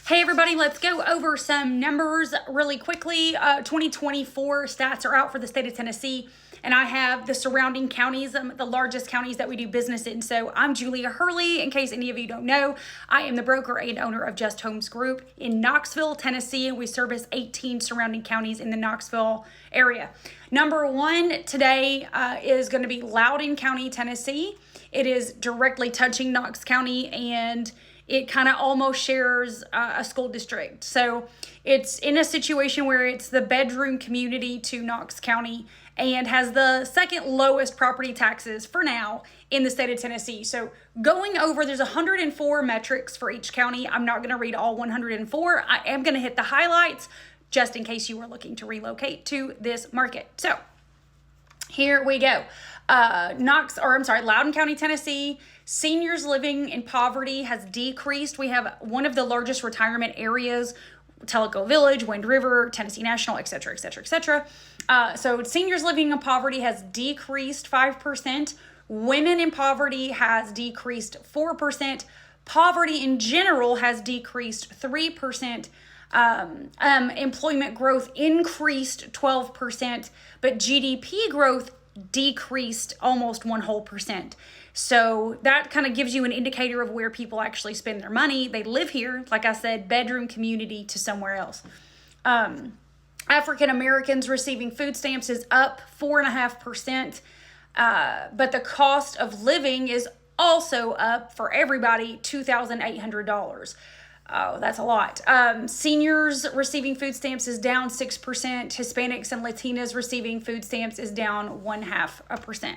Hey everybody, let's go over some numbers really quickly. 2024 stats are out for the state of Tennessee, and I have the surrounding counties, the largest counties that we do business in. So I'm Julia Hurley. In case any of you don't know, I am the broker and owner of Just Homes Group in Knoxville, Tennessee, and we service 18 surrounding counties in the Knoxville area. Number one today is going to be Loudon County, Tennessee. It is directly touching Knox County, and it kind of almost shares a school district. So it's in a situation where it's the bedroom community to Knox County and has the second lowest property taxes for now in the state of Tennessee. So going over, there's 104 metrics for each county. I'm not going to read all 104. I am going to hit the highlights just in case you are looking to relocate to this market. So here we go. Loudon County, Tennessee. Seniors living in poverty has decreased. We have one of the largest retirement areas, Tellico Village, Wind River, Tennessee National, et cetera, et cetera, et cetera. So seniors living in poverty has decreased 5%. Women in poverty has decreased 4%. Poverty in general has decreased 3%. Employment growth increased 12%, but GDP growth decreased almost 1%. So that kind of gives you an indicator of where people actually spend their money. They live here, like I said, bedroom community to somewhere else. African Americans receiving food stamps is up 4.5%, but the cost of living is also up for everybody, $2,800. Oh, that's a lot. Seniors receiving food stamps is down 6%. Hispanics and Latinas receiving food stamps is down 0.5%.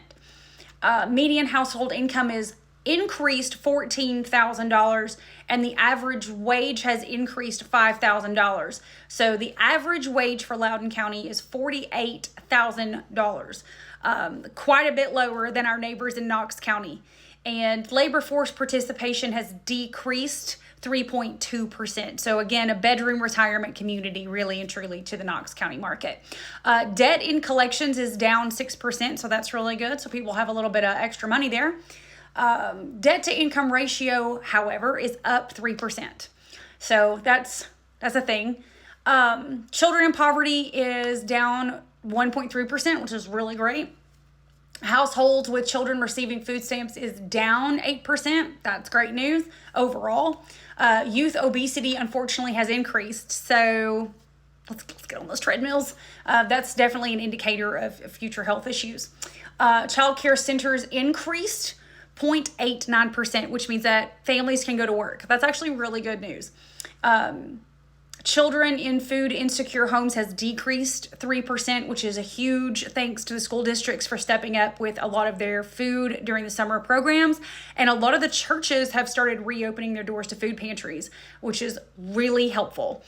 Median household income is increased $14,000, and the average wage has increased $5,000. So the average wage for Loudon County is $48,000, quite a bit lower than our neighbors in Knox County. And labor force participation has decreased 3.2%. So again, a bedroom retirement community, really and truly, to the Knox County market. Debt in collections is down 6%, so that's really good. So people have a little bit of extra money there. Debt to income ratio, however, is up 3%. So that's a thing. Children in poverty is down 1.3%, which is really great. Households with children receiving food stamps is down 8%. That's great news overall. Youth obesity, unfortunately, has increased. So let's get on those treadmills. That's definitely an indicator of future health issues. Child care centers increased 0.89%, which means that families can go to work. That's actually really good news. Children in food insecure homes has decreased 3%, which is a huge thanks to the school districts for stepping up with a lot of their food during the summer programs. And a lot of the churches have started reopening their doors to food pantries, which is really helpful.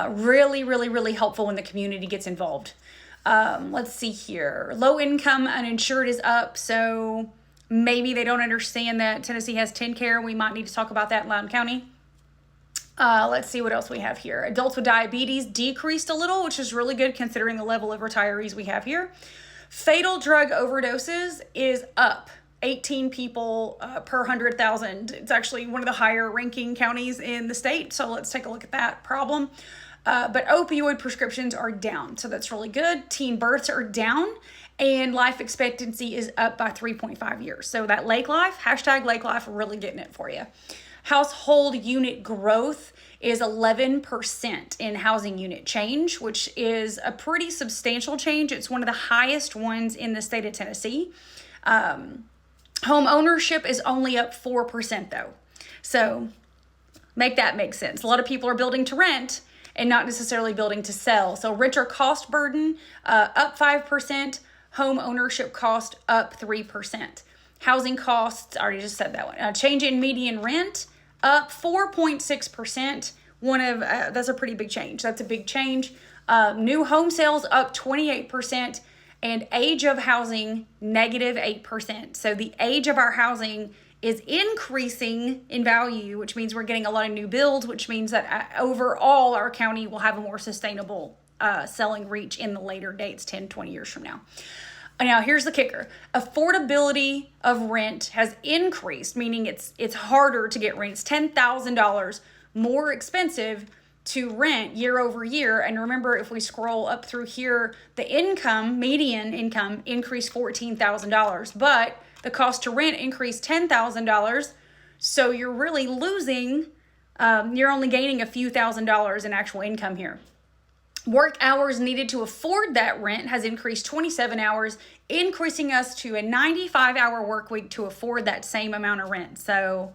Really helpful when the community gets involved. Let's see here. Low income uninsured is up. So maybe they don't understand that Tennessee has TennCare. We might need to talk about that in Loudon County. Let's see what else we have here. Adults with diabetes decreased a little, which is really good considering the level of retirees we have here. Fatal drug overdoses is up 18 people per 100,000. It's actually one of the higher ranking counties in the state. So let's take a look at that problem. But opioid prescriptions are down. So that's really good. Teen births are down, and life expectancy is up by 3.5 years. So that Lake Life, hashtag Lake Life, really getting it for you. Household unit growth is 11% in housing unit change, which is a pretty substantial change. It's one of the highest ones in the state of Tennessee. Home ownership is only up 4% though. So make that make sense. A lot of people are building to rent and not necessarily building to sell. So renter cost burden up 5%, home ownership cost up 3%. Housing costs, I already just said that one. Change in median rent, up 4.6%. That's a pretty big change. That's a big change. New home sales up 28%, and age of housing negative 8%. So the age of our housing is increasing in value, which means we're getting a lot of new builds, which means that overall our county will have a more sustainable selling reach in the later dates, 10, 20 years from now. Now, here's the kicker. Affordability of rent has increased, meaning it's harder to get rent. It's $10,000 more expensive to rent year over year. And remember, if we scroll up through here, the median income increased $14,000, but the cost to rent increased $10,000. So you're really losing, you're only gaining a few $1,000s in actual income here. Work hours needed to afford that rent has increased 27 hours, increasing us to a 95-hour work week to afford that same amount of rent. So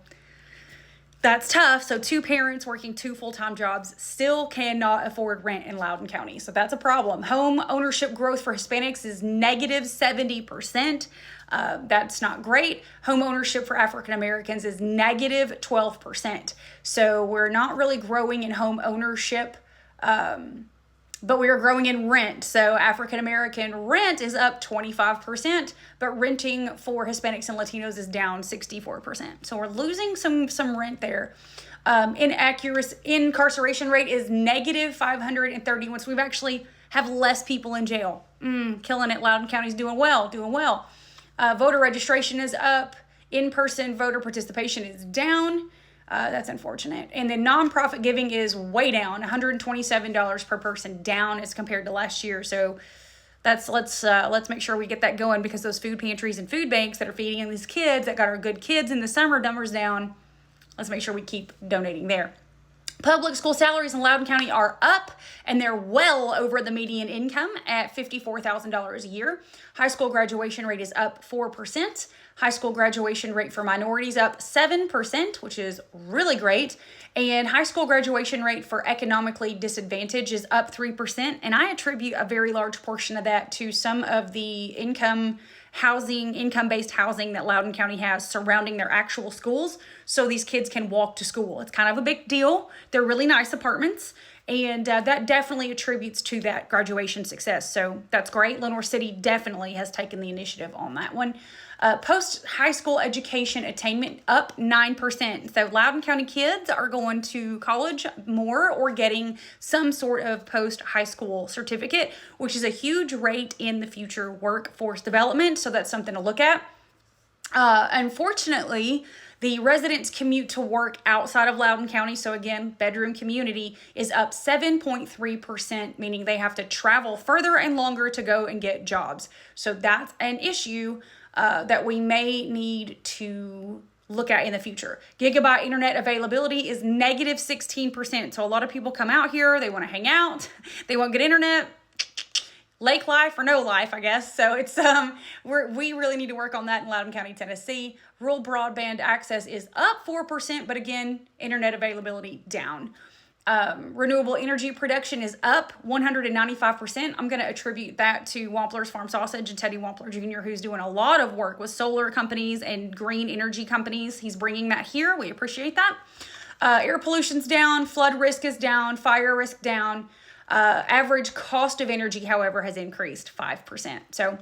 that's tough. So 2 parents working 2 full-time jobs still cannot afford rent in Loudon County. So that's a problem. Home ownership growth for Hispanics is negative 70%. That's not great. Home ownership for African Americans is negative 12%. So we're not really growing in home ownership, but we are growing in rent. So African American rent is up 25%, but renting for Hispanics and Latinos is down 64%. So we're losing some rent there. Incarceration rate is negative 531. So we've actually have less people in jail. Killing it. Loudon County's doing well. Voter registration is up. In-person voter participation is down. That's unfortunate. And then nonprofit giving is way down, $127 per person down as compared to last year. So let's make sure we get that going, because those food pantries and food banks that are feeding these kids that got our good kids in the summer numbers down, let's make sure we keep donating there. Public school salaries in Loudon County are up, and they're well over the median income at $54,000 a year. High school graduation rate is up 4%. High school graduation rate for minorities up 7%, which is really great. And high school graduation rate for economically disadvantaged is up 3%. And I attribute a very large portion of that to some of the income-based housing that Loudon County has surrounding their actual schools, so these kids can walk to school. It's kind of a big deal. They're really nice apartments, and that definitely attributes to that graduation success. So that's great. Lenore City definitely has taken the initiative on that one. Post-high school education attainment up 9%. So Loudon County kids are going to college more or getting some sort of post-high school certificate, which is a huge rate in the future workforce development. So that's something to look at. Unfortunately, the residents commute to work outside of Loudon County, so again, bedroom community, is up 7.3%, meaning they have to travel further and longer to go and get jobs. So that's an issue that we may need to look at in the future. Gigabyte internet availability is negative 16%. So a lot of people come out here, they want to hang out, they want good internet. Lake life or no life, I guess. So it's we really need to work on that in Loudon County, Tennessee. Rural broadband access is up 4%, but again, internet availability down. Renewable energy production is up 195%. I'm going to attribute that to Wampler's Farm Sausage and Teddy Wampler Jr., who's doing a lot of work with solar companies and green energy companies. He's bringing that here. We appreciate that. Air pollution's down, flood risk is down, fire risk down. Average cost of energy, however, has increased 5%. So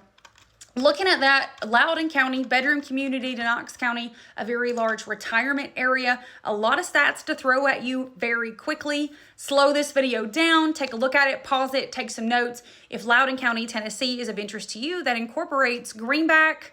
looking at that, Loudon County, bedroom community to Knox County, a very large retirement area, a lot of stats to throw at you very quickly. Slow this video down, take a look at it, pause it, take some notes. If Loudon County, Tennessee is of interest to you, that incorporates Greenback,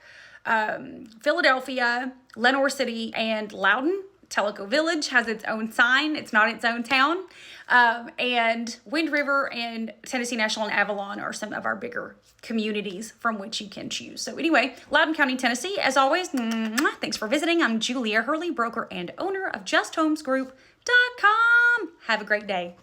Philadelphia, Lenore City, and Loudon. Tellico Village has its own sign. It's not its own town. And Wind River and Tennessee National and Avalon are some of our bigger communities from which you can choose. So anyway, Loudon County, Tennessee, as always, thanks for visiting. I'm Julia Hurley, broker and owner of JustHomesGroup.com. Have a great day.